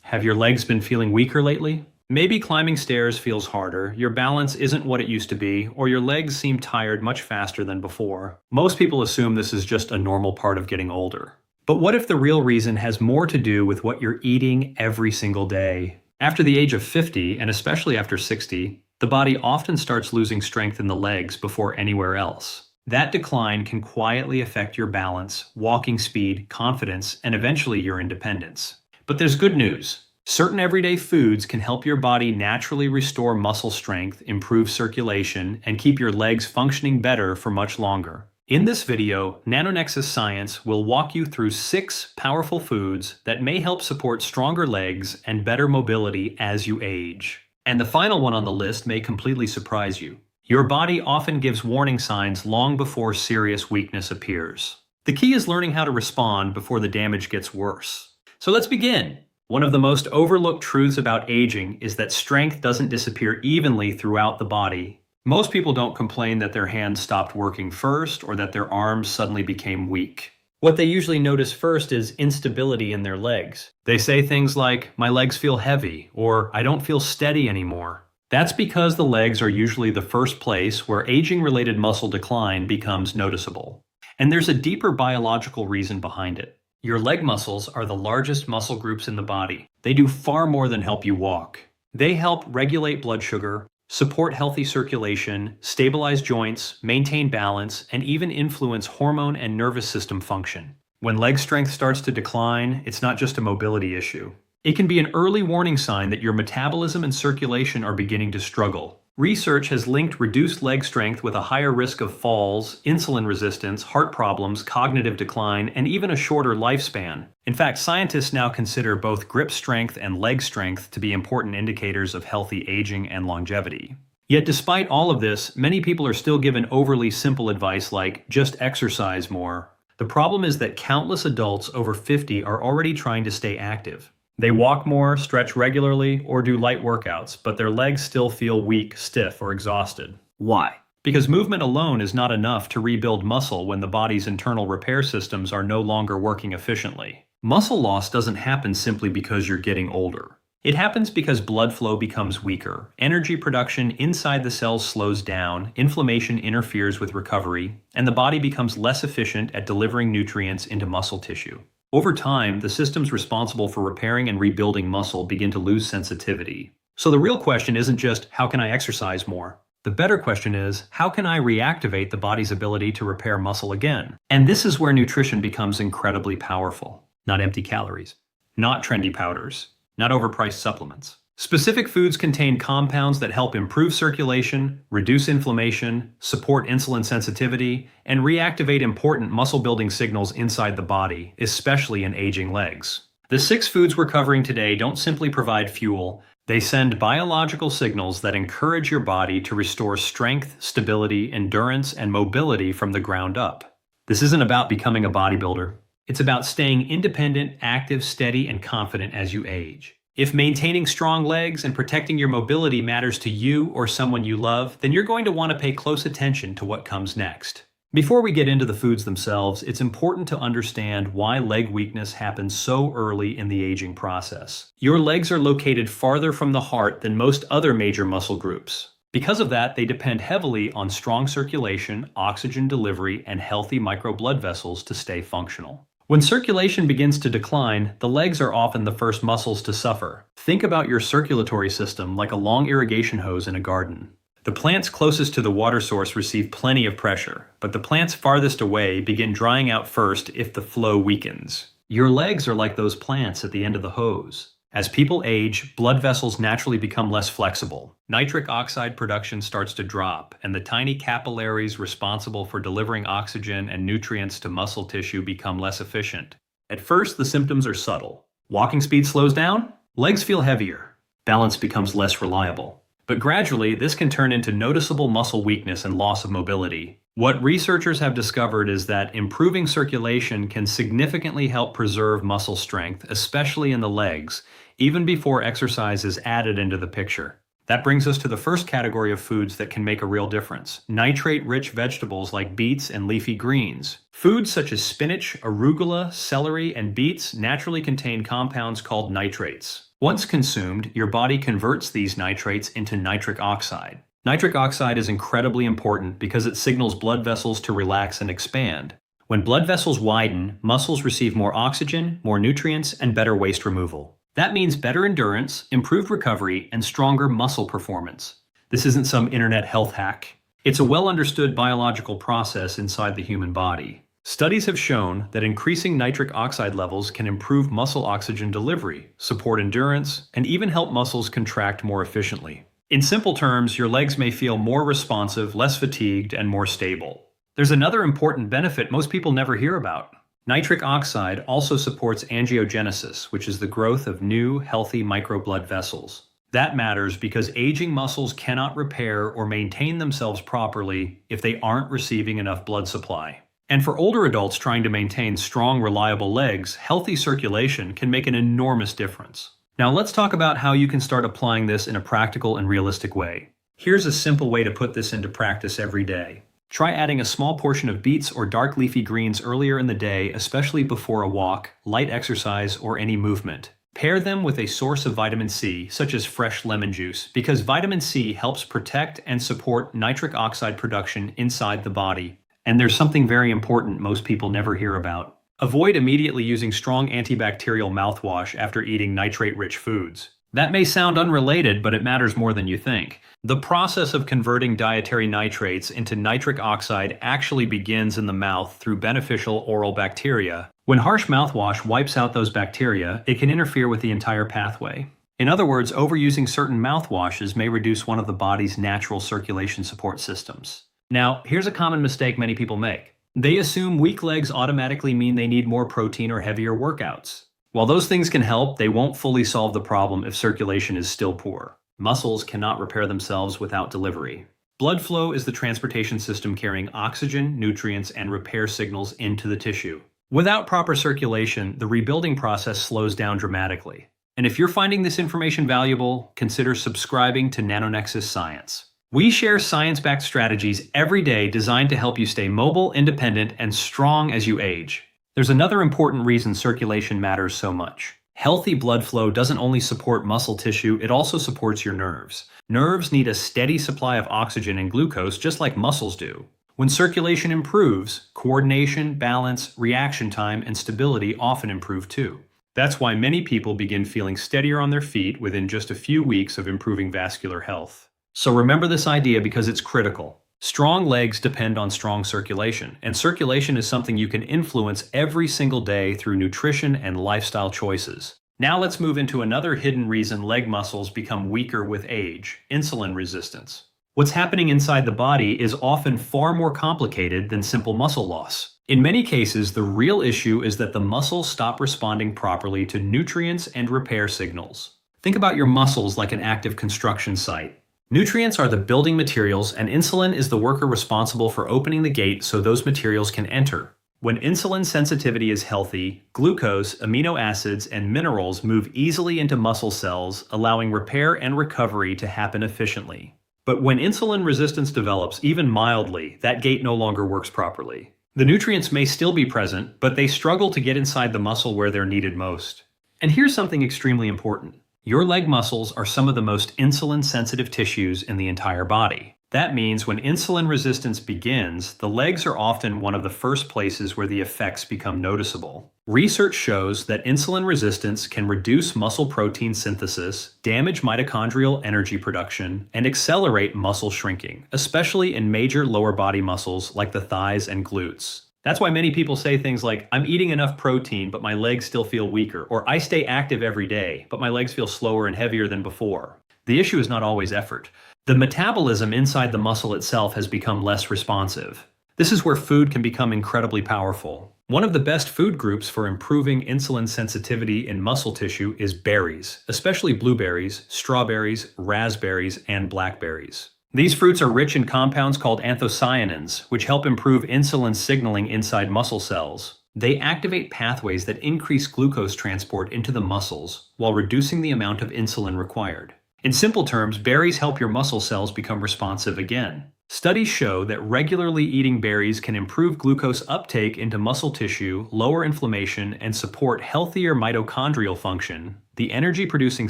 Have your legs been feeling weaker lately? Maybe climbing stairs feels harder, your balance isn't what it used to be, or your legs seem tired much faster than before. Most people assume this is just a normal part of getting older. But what if the real reason has more to do with what you're eating every single day? After the age of 50, and especially after 60, the body often starts losing strength in the legs before anywhere else. That decline can quietly affect your balance, walking speed, confidence, and eventually your independence. But there's good news. Certain everyday foods can help your body naturally restore muscle strength, improve circulation, and keep your legs functioning better for much longer. In this video, NanoNexus Science will walk you through 6 powerful foods that may help support stronger legs and better mobility as you age. And the final one on the list may completely surprise you. Your body often gives warning signs long before serious weakness appears. The key is learning how to respond before the damage gets worse. So let's begin. One of the most overlooked truths about aging is that strength doesn't disappear evenly throughout the body. Most people don't complain that their hands stopped working first or that their arms suddenly became weak. What they usually notice first is instability in their legs. They say things like, "My legs feel heavy," or "I don't feel steady anymore." That's because the legs are usually the first place where aging-related muscle decline becomes noticeable. And there's a deeper biological reason behind it. Your leg muscles are the largest muscle groups in the body. They do far more than help you walk. They help regulate blood sugar, support healthy circulation, stabilize joints, maintain balance, and even influence hormone and nervous system function. When leg strength starts to decline, it's not just a mobility issue. It can be an early warning sign that your metabolism and circulation are beginning to struggle. Research has linked reduced leg strength with a higher risk of falls, insulin resistance, heart problems, cognitive decline, and even a shorter lifespan. In fact, scientists now consider both grip strength and leg strength to be important indicators of healthy aging and longevity. Yet despite all of this, many people are still given overly simple advice like, just exercise more. The problem is that countless adults over 50 are already trying to stay active. They walk more, stretch regularly, or do light workouts, but their legs still feel weak, stiff, or exhausted. Why? Because movement alone is not enough to rebuild muscle when the body's internal repair systems are no longer working efficiently. Muscle loss doesn't happen simply because you're getting older. It happens because blood flow becomes weaker, energy production inside the cells slows down, inflammation interferes with recovery, and the body becomes less efficient at delivering nutrients into muscle tissue. Over time, the systems responsible for repairing and rebuilding muscle begin to lose sensitivity. So the real question isn't just, how can I exercise more? The better question is, how can I reactivate the body's ability to repair muscle again? And this is where nutrition becomes incredibly powerful. Not empty calories, not trendy powders, not overpriced supplements. Specific foods contain compounds that help improve circulation, reduce inflammation, support insulin sensitivity, and reactivate important muscle-building signals inside the body, especially in aging legs. The 6 foods we're covering today don't simply provide fuel, they send biological signals that encourage your body to restore strength, stability, endurance, and mobility from the ground up. This isn't about becoming a bodybuilder. It's about staying independent, active, steady, and confident as you age. If maintaining strong legs and protecting your mobility matters to you or someone you love, then you're going to want to pay close attention to what comes next. Before we get into the foods themselves, it's important to understand why leg weakness happens so early in the aging process. Your legs are located farther from the heart than most other major muscle groups. Because of that, they depend heavily on strong circulation, oxygen delivery, and healthy microblood vessels to stay functional. When circulation begins to decline, the legs are often the first muscles to suffer. Think about your circulatory system like a long irrigation hose in a garden. The plants closest to the water source receive plenty of pressure, but the plants farthest away begin drying out first if the flow weakens. Your legs are like those plants at the end of the hose. As people age, blood vessels naturally become less flexible. Nitric oxide production starts to drop, and the tiny capillaries responsible for delivering oxygen and nutrients to muscle tissue become less efficient. At first, the symptoms are subtle. Walking speed slows down, legs feel heavier, balance becomes less reliable. But gradually, this can turn into noticeable muscle weakness and loss of mobility. What researchers have discovered is that improving circulation can significantly help preserve muscle strength, especially in the legs, even before exercise is added into the picture. That brings us to the first category of foods that can make a real difference: nitrate-rich vegetables like beets and leafy greens. Foods such as spinach, arugula, celery, and beets naturally contain compounds called nitrates. Once consumed, your body converts these nitrates into nitric oxide. Nitric oxide is incredibly important because it signals blood vessels to relax and expand. When blood vessels widen, muscles receive more oxygen, more nutrients, and better waste removal. That means better endurance, improved recovery, and stronger muscle performance. This isn't some internet health hack. It's a well-understood biological process inside the human body. Studies have shown that increasing nitric oxide levels can improve muscle oxygen delivery, support endurance, and even help muscles contract more efficiently. In simple terms, your legs may feel more responsive, less fatigued, and more stable. There's another important benefit most people never hear about. Nitric oxide also supports angiogenesis, which is the growth of new, healthy microblood vessels. That matters because aging muscles cannot repair or maintain themselves properly if they aren't receiving enough blood supply. And for older adults trying to maintain strong, reliable legs, healthy circulation can make an enormous difference. Now let's talk about how you can start applying this in a practical and realistic way. Here's a simple way to put this into practice every day. Try adding a small portion of beets or dark leafy greens earlier in the day, especially before a walk, light exercise, or any movement. Pair them with a source of vitamin C, such as fresh lemon juice, because vitamin C helps protect and support nitric oxide production inside the body. And there's something very important most people never hear about. Avoid immediately using strong antibacterial mouthwash after eating nitrate-rich foods. That may sound unrelated, but it matters more than you think. The process of converting dietary nitrates into nitric oxide actually begins in the mouth through beneficial oral bacteria. When harsh mouthwash wipes out those bacteria, it can interfere with the entire pathway. In other words, overusing certain mouthwashes may reduce one of the body's natural circulation support systems. Now, here's a common mistake many people make. They assume weak legs automatically mean they need more protein or heavier workouts. While those things can help, they won't fully solve the problem if circulation is still poor. Muscles cannot repair themselves without delivery. Blood flow is the transportation system carrying oxygen, nutrients, and repair signals into the tissue. Without proper circulation, the rebuilding process slows down dramatically. And if you're finding this information valuable, consider subscribing to NanoNexus Science. We share science-backed strategies every day designed to help you stay mobile, independent, and strong as you age. There's another important reason circulation matters so much. Healthy blood flow doesn't only support muscle tissue, it also supports your nerves. Nerves need a steady supply of oxygen and glucose just like muscles do. When circulation improves, coordination, balance, reaction time, and stability often improve too. That's why many people begin feeling steadier on their feet within just a few weeks of improving vascular health. So remember this idea because it's critical. Strong legs depend on strong circulation, and circulation is something you can influence every single day through nutrition and lifestyle choices. Now let's move into another hidden reason leg muscles become weaker with age: insulin resistance. What's happening inside the body is often far more complicated than simple muscle loss. In many cases, the real issue is that the muscles stop responding properly to nutrients and repair signals. Think about your muscles like an active construction site. Nutrients are the building materials, and insulin is the worker responsible for opening the gate so those materials can enter. When insulin sensitivity is healthy, glucose, amino acids, and minerals move easily into muscle cells, allowing repair and recovery to happen efficiently. But when insulin resistance develops, even mildly, that gate no longer works properly. The nutrients may still be present, but they struggle to get inside the muscle where they're needed most. And here's something extremely important. Your leg muscles are some of the most insulin-sensitive tissues in the entire body. That means when insulin resistance begins, the legs are often one of the first places where the effects become noticeable. Research shows that insulin resistance can reduce muscle protein synthesis, damage mitochondrial energy production, and accelerate muscle shrinking, especially in major lower body muscles like the thighs and glutes. That's why many people say things like, "I'm eating enough protein, but my legs still feel weaker," or "I stay active every day, but my legs feel slower and heavier than before." The issue is not always effort. The metabolism inside the muscle itself has become less responsive. This is where food can become incredibly powerful. One of the best food groups for improving insulin sensitivity in muscle tissue is berries, especially blueberries, strawberries, raspberries, and blackberries. These fruits are rich in compounds called anthocyanins, which help improve insulin signaling inside muscle cells. They activate pathways that increase glucose transport into the muscles while reducing the amount of insulin required. In simple terms, berries help your muscle cells become responsive again. Studies show that regularly eating berries can improve glucose uptake into muscle tissue, lower inflammation, and support healthier mitochondrial function, the energy-producing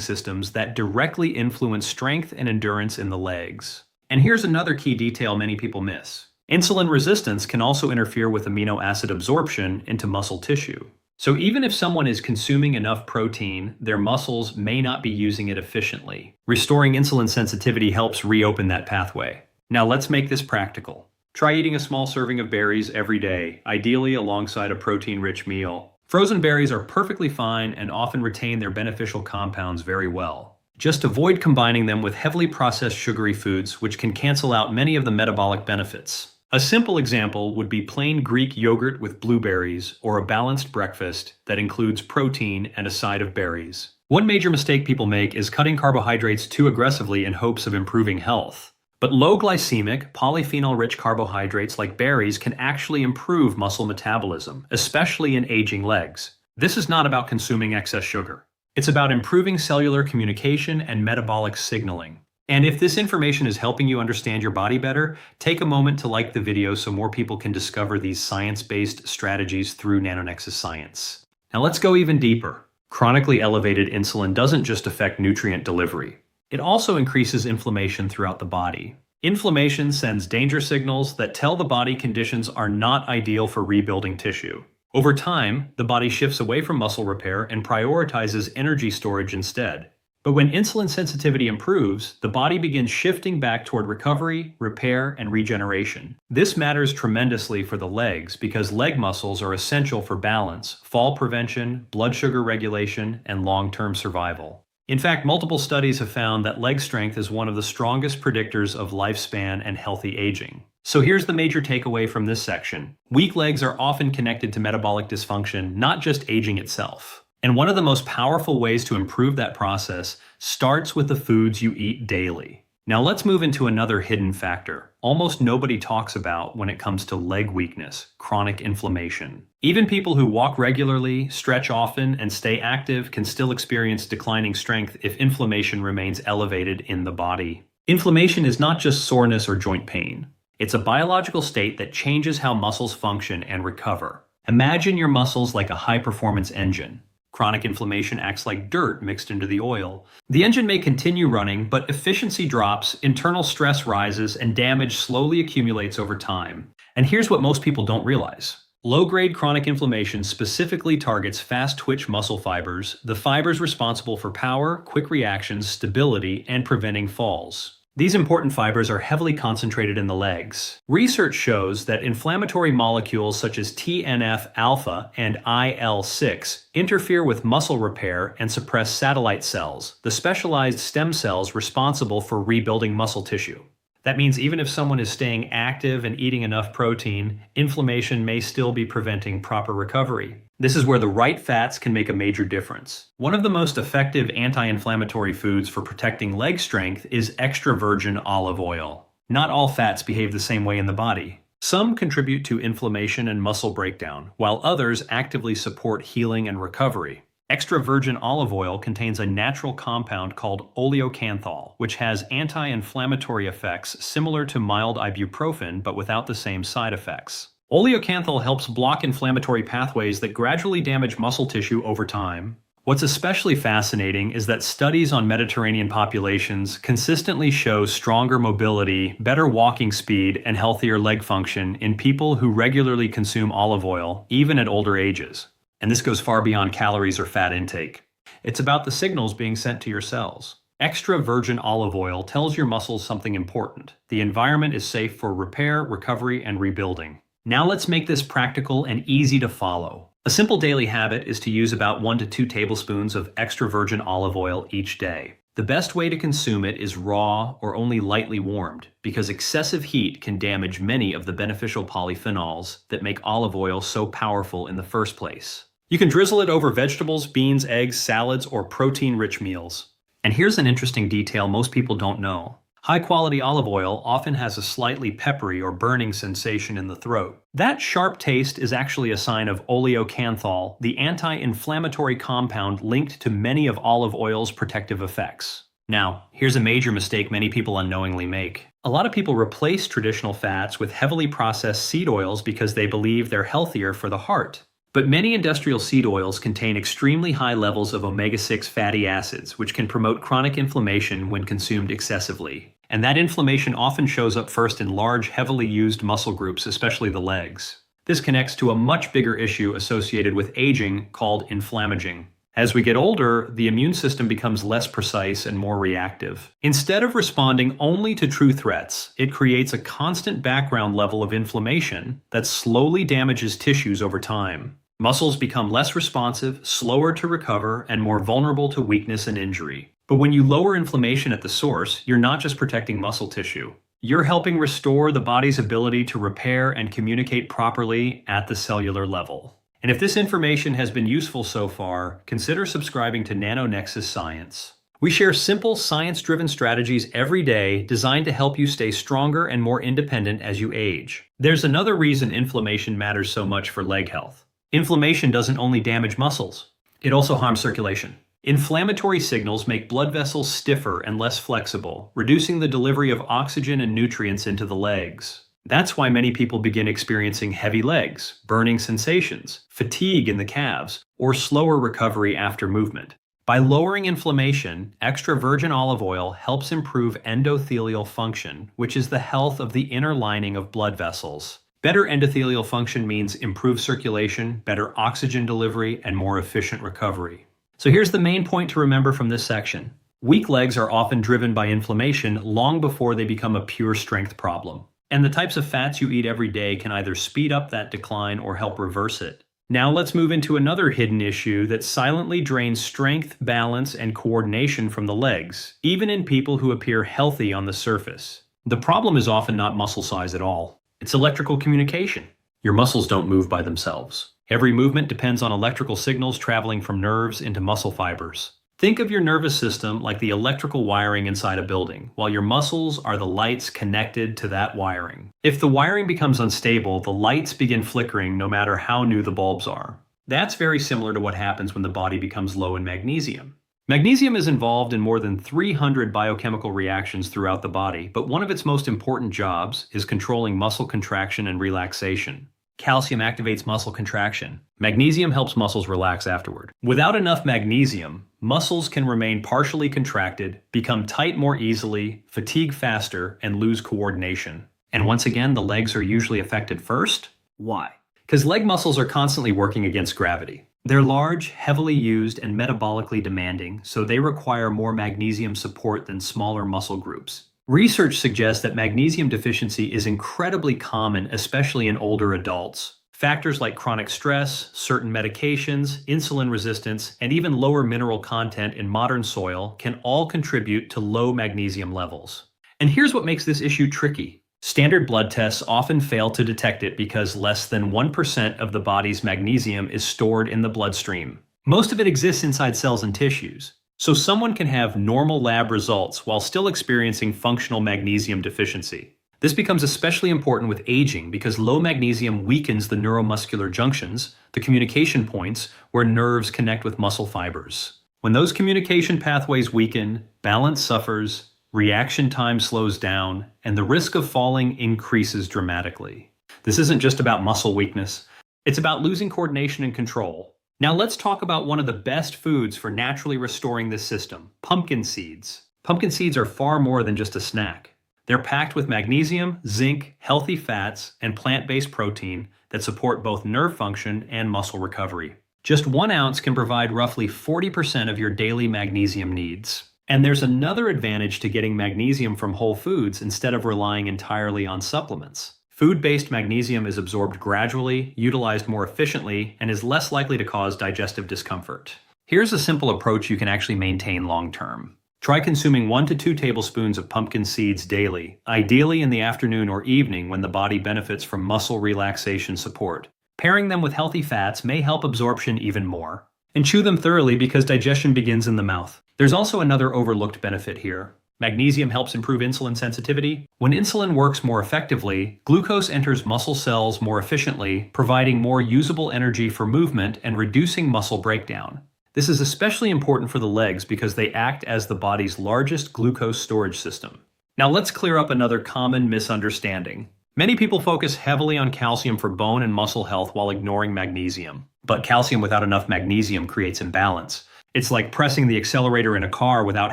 systems that directly influence strength and endurance in the legs. And here's another key detail many people miss. Insulin resistance can also interfere with amino acid absorption into muscle tissue. So even if someone is consuming enough protein, their muscles may not be using it efficiently. Restoring insulin sensitivity helps reopen that pathway. Now let's make this practical. Try eating a small serving of berries every day, ideally alongside a protein-rich meal. Frozen berries are perfectly fine and often retain their beneficial compounds very well. Just avoid combining them with heavily processed sugary foods, which can cancel out many of the metabolic benefits. A simple example would be plain Greek yogurt with blueberries, or a balanced breakfast that includes protein and a side of berries. One major mistake people make is cutting carbohydrates too aggressively in hopes of improving health. But low glycemic, polyphenol-rich carbohydrates like berries can actually improve muscle metabolism, especially in aging legs. This is not about consuming excess sugar. It's about improving cellular communication and metabolic signaling. And if this information is helping you understand your body better, take a moment to like the video so more people can discover these science-based strategies through Nanonexus science. Now let's go even deeper. Chronically elevated insulin doesn't just affect nutrient delivery. It also increases inflammation throughout the body. Inflammation sends danger signals that tell the body conditions are not ideal for rebuilding tissue. Over time, the body shifts away from muscle repair and prioritizes energy storage instead. But when insulin sensitivity improves, the body begins shifting back toward recovery, repair, and regeneration. This matters tremendously for the legs because leg muscles are essential for balance, fall prevention, blood sugar regulation, and long-term survival. In fact, multiple studies have found that leg strength is one of the strongest predictors of lifespan and healthy aging. So here's the major takeaway from this section. Weak legs are often connected to metabolic dysfunction, not just aging itself. And one of the most powerful ways to improve that process starts with the foods you eat daily. Now let's move into another hidden factor almost nobody talks about when it comes to leg weakness: chronic inflammation. Even people who walk regularly, stretch often, and stay active can still experience declining strength if inflammation remains elevated in the body. Inflammation is not just soreness or joint pain. It's a biological state that changes how muscles function and recover. Imagine your muscles like a high-performance engine. Chronic inflammation acts like dirt mixed into the oil. The engine may continue running, but efficiency drops, internal stress rises, and damage slowly accumulates over time. And here's what most people don't realize. Low-grade chronic inflammation specifically targets fast-twitch muscle fibers, the fibers responsible for power, quick reactions, stability, and preventing falls. These important fibers are heavily concentrated in the legs. Research shows that inflammatory molecules such as TNF-alpha and IL-6 interfere with muscle repair and suppress satellite cells, the specialized stem cells responsible for rebuilding muscle tissue. That means even if someone is staying active and eating enough protein, inflammation may still be preventing proper recovery. This is where the right fats can make a major difference. One of the most effective anti-inflammatory foods for protecting leg strength is extra virgin olive oil. Not all fats behave the same way in the body. Some contribute to inflammation and muscle breakdown, while others actively support healing and recovery. Extra virgin olive oil contains a natural compound called oleocanthal, which has anti-inflammatory effects similar to mild ibuprofen but without the same side effects. Oleocanthal helps block inflammatory pathways that gradually damage muscle tissue over time. What's especially fascinating is that studies on Mediterranean populations consistently show stronger mobility, better walking speed, and healthier leg function in people who regularly consume olive oil, even at older ages. And this goes far beyond calories or fat intake. It's about the signals being sent to your cells. Extra virgin olive oil tells your muscles something important. The environment is safe for repair, recovery, and rebuilding. Now let's make this practical and easy to follow. A simple daily habit is to use about 1 to 2 tablespoons of extra virgin olive oil each day. The best way to consume it is raw or only lightly warmed, because excessive heat can damage many of the beneficial polyphenols that make olive oil so powerful in the first place. You can drizzle it over vegetables, beans, eggs, salads, or protein-rich meals. And here's an interesting detail most people don't know. High-quality olive oil often has a slightly peppery or burning sensation in the throat. That sharp taste is actually a sign of oleocanthal, the anti-inflammatory compound linked to many of olive oil's protective effects. Now, here's a major mistake many people unknowingly make. A lot of people replace traditional fats with heavily processed seed oils because they believe they're healthier for the heart. But many industrial seed oils contain extremely high levels of omega-6 fatty acids, which can promote chronic inflammation when consumed excessively. And that inflammation often shows up first in large, heavily used muscle groups, especially the legs. This connects to a much bigger issue associated with aging called inflammaging. As we get older, the immune system becomes less precise and more reactive. Instead of responding only to true threats, it creates a constant background level of inflammation that slowly damages tissues over time. Muscles become less responsive, slower to recover, and more vulnerable to weakness and injury. But when you lower inflammation at the source, you're not just protecting muscle tissue. You're helping restore the body's ability to repair and communicate properly at the cellular level. And if this information has been useful so far, consider subscribing to NanoNexus Science. We share simple, science-driven strategies every day designed to help you stay stronger and more independent as you age. There's another reason inflammation matters so much for leg health. Inflammation doesn't only damage muscles, it also harms circulation. Inflammatory signals make blood vessels stiffer and less flexible, reducing the delivery of oxygen and nutrients into the legs. That's why many people begin experiencing heavy legs, burning sensations, fatigue in the calves, or slower recovery after movement. By lowering inflammation, extra virgin olive oil helps improve endothelial function, which is the health of the inner lining of blood vessels. Better endothelial function means improved circulation, better oxygen delivery, and more efficient recovery. So here's the main point to remember from this section. Weak legs are often driven by inflammation long before they become a pure strength problem. And the types of fats you eat every day can either speed up that decline or help reverse it. Now let's move into another hidden issue that silently drains strength, balance, and coordination from the legs, even in people who appear healthy on the surface. The problem is often not muscle size at all. It's electrical communication. Your muscles don't move by themselves. Every movement depends on electrical signals traveling from nerves into muscle fibers. Think of your nervous system like the electrical wiring inside a building, while your muscles are the lights connected to that wiring. If the wiring becomes unstable, the lights begin flickering no matter how new the bulbs are. That's very similar to what happens when the body becomes low in magnesium. Magnesium is involved in more than 300 biochemical reactions throughout the body, but one of its most important jobs is controlling muscle contraction and relaxation. Calcium activates muscle contraction. Magnesium helps muscles relax afterward. Without enough magnesium, muscles can remain partially contracted, become tight more easily, fatigue faster, and lose coordination. And once again, the legs are usually affected first. Why? Because leg muscles are constantly working against gravity. They're large, heavily used, and metabolically demanding, so they require more magnesium support than smaller muscle groups. Research suggests that magnesium deficiency is incredibly common, especially in older adults. Factors like chronic stress, certain medications, insulin resistance, and even lower mineral content in modern soil can all contribute to low magnesium levels. And here's what makes this issue tricky. Standard blood tests often fail to detect it because less than 1% of the body's magnesium is stored in the bloodstream. Most of it exists inside cells and tissues. So someone can have normal lab results while still experiencing functional magnesium deficiency. This becomes especially important with aging because low magnesium weakens the neuromuscular junctions, the communication points where nerves connect with muscle fibers. When those communication pathways weaken, balance suffers, reaction time slows down, and the risk of falling increases dramatically. This isn't just about muscle weakness. It's about losing coordination and control. Now let's talk about one of the best foods for naturally restoring this system, pumpkin seeds. Pumpkin seeds are far more than just a snack. They're packed with magnesium, zinc, healthy fats, and plant-based protein that support both nerve function and muscle recovery. Just 1 ounce can provide roughly 40% of your daily magnesium needs. And there's another advantage to getting magnesium from whole foods instead of relying entirely on supplements. Food-based magnesium is absorbed gradually, utilized more efficiently, and is less likely to cause digestive discomfort. Here's a simple approach you can actually maintain long-term. Try consuming 1 to 2 tablespoons of pumpkin seeds daily, ideally in the afternoon or evening when the body benefits from muscle relaxation support. Pairing them with healthy fats may help absorption even more. And chew them thoroughly because digestion begins in the mouth. There's also another overlooked benefit here. Magnesium helps improve insulin sensitivity. When insulin works more effectively, glucose enters muscle cells more efficiently, providing more usable energy for movement and reducing muscle breakdown. This is especially important for the legs because they act as the body's largest glucose storage system. Now let's clear up another common misunderstanding. Many people focus heavily on calcium for bone and muscle health while ignoring magnesium. But calcium without enough magnesium creates imbalance. It's like pressing the accelerator in a car without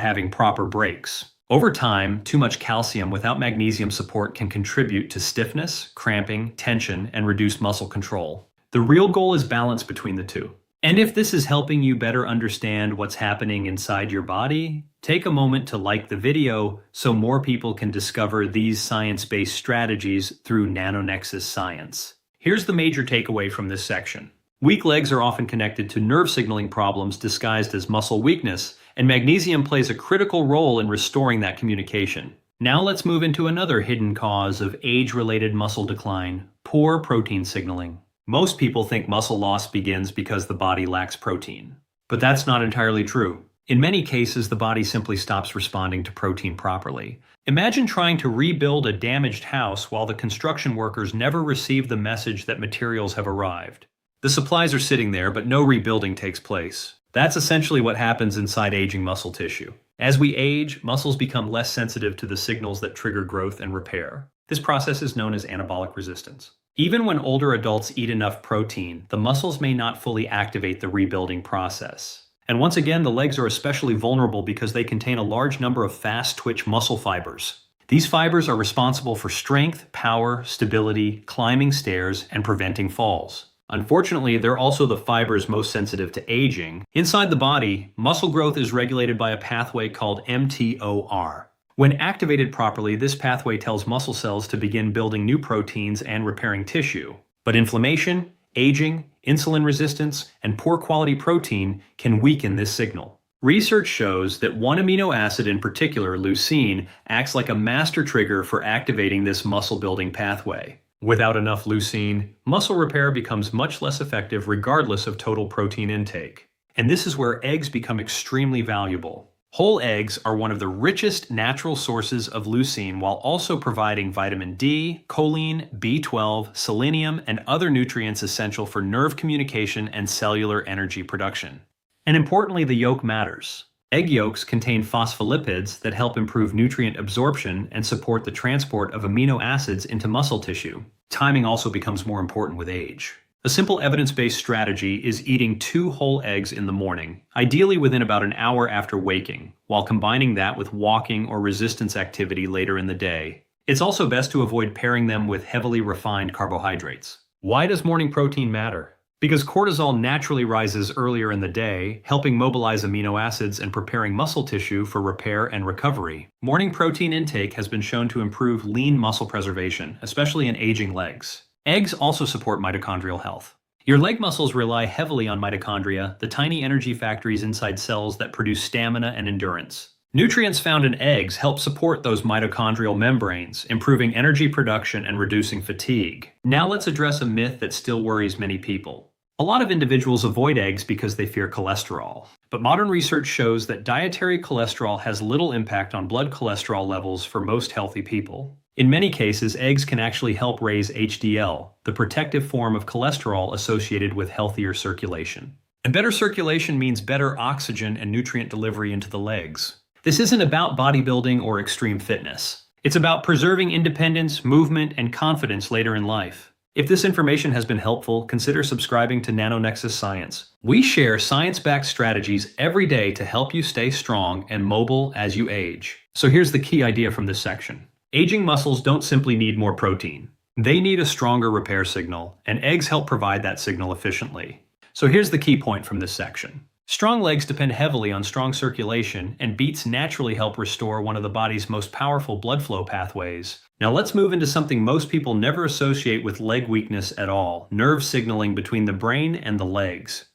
having proper brakes. Over time, too much calcium without magnesium support can contribute to stiffness, cramping, tension, and reduced muscle control. The real goal is balance between the two. And if this is helping you better understand what's happening inside your body, take a moment to like the video so more people can discover these science-based strategies through NanoNexus science. Here's the major takeaway from this section. Weak legs are often connected to nerve signaling problems disguised as muscle weakness, and magnesium plays a critical role in restoring that communication. Now let's move into another hidden cause of age-related muscle decline: poor protein signaling. Most people think muscle loss begins because the body lacks protein. But that's not entirely true. In many cases, the body simply stops responding to protein properly. Imagine trying to rebuild a damaged house while the construction workers never receive the message that materials have arrived. The supplies are sitting there, but no rebuilding takes place. That's essentially what happens inside aging muscle tissue. As we age, muscles become less sensitive to the signals that trigger growth and repair. This process is known as anabolic resistance. Even when older adults eat enough protein, the muscles may not fully activate the rebuilding process. And once again, the legs are especially vulnerable because they contain a large number of fast-twitch muscle fibers. These fibers are responsible for strength, power, stability, climbing stairs, and preventing falls. Unfortunately, they're also the fibers most sensitive to aging. Inside the body, muscle growth is regulated by a pathway called mTOR. When activated properly, this pathway tells muscle cells to begin building new proteins and repairing tissue. But inflammation, aging, insulin resistance, and poor quality protein can weaken this signal. Research shows that one amino acid in particular, leucine, acts like a master trigger for activating this muscle-building pathway. Without enough leucine, muscle repair becomes much less effective regardless of total protein intake. And this is where eggs become extremely valuable. Whole eggs are one of the richest natural sources of leucine while also providing vitamin D, choline, B12, selenium, and other nutrients essential for nerve communication and cellular energy production. And importantly, the yolk matters. Egg yolks contain phospholipids that help improve nutrient absorption and support the transport of amino acids into muscle tissue. Timing also becomes more important with age. A simple evidence-based strategy is eating 2 whole eggs in the morning, ideally within about an hour after waking, while combining that with walking or resistance activity later in the day. It's also best to avoid pairing them with heavily refined carbohydrates. Why does morning protein matter? Because cortisol naturally rises earlier in the day, helping mobilize amino acids and preparing muscle tissue for repair and recovery. Morning protein intake has been shown to improve lean muscle preservation, especially in aging legs. Eggs also support mitochondrial health. Your leg muscles rely heavily on mitochondria, the tiny energy factories inside cells that produce stamina and endurance. Nutrients found in eggs help support those mitochondrial membranes, improving energy production and reducing fatigue. Now let's address a myth that still worries many people. A lot of individuals avoid eggs because they fear cholesterol. But modern research shows that dietary cholesterol has little impact on blood cholesterol levels for most healthy people. In many cases, eggs can actually help raise HDL, the protective form of cholesterol associated with healthier circulation. And better circulation means better oxygen and nutrient delivery into the legs. This isn't about bodybuilding or extreme fitness. It's about preserving independence, movement, and confidence later in life. If this information has been helpful, consider subscribing to NanoNexus Science. We share science-backed strategies every day to help you stay strong and mobile as you age. So here's the key idea from this section. Aging muscles don't simply need more protein. They need a stronger repair signal, and eggs help provide that signal efficiently. So here's the key point from this section. Strong legs depend heavily on strong circulation, and beets naturally help restore one of the body's most powerful blood flow pathways. Now let's move into something most people never associate with leg weakness at all: nerve signaling between the brain and the legs.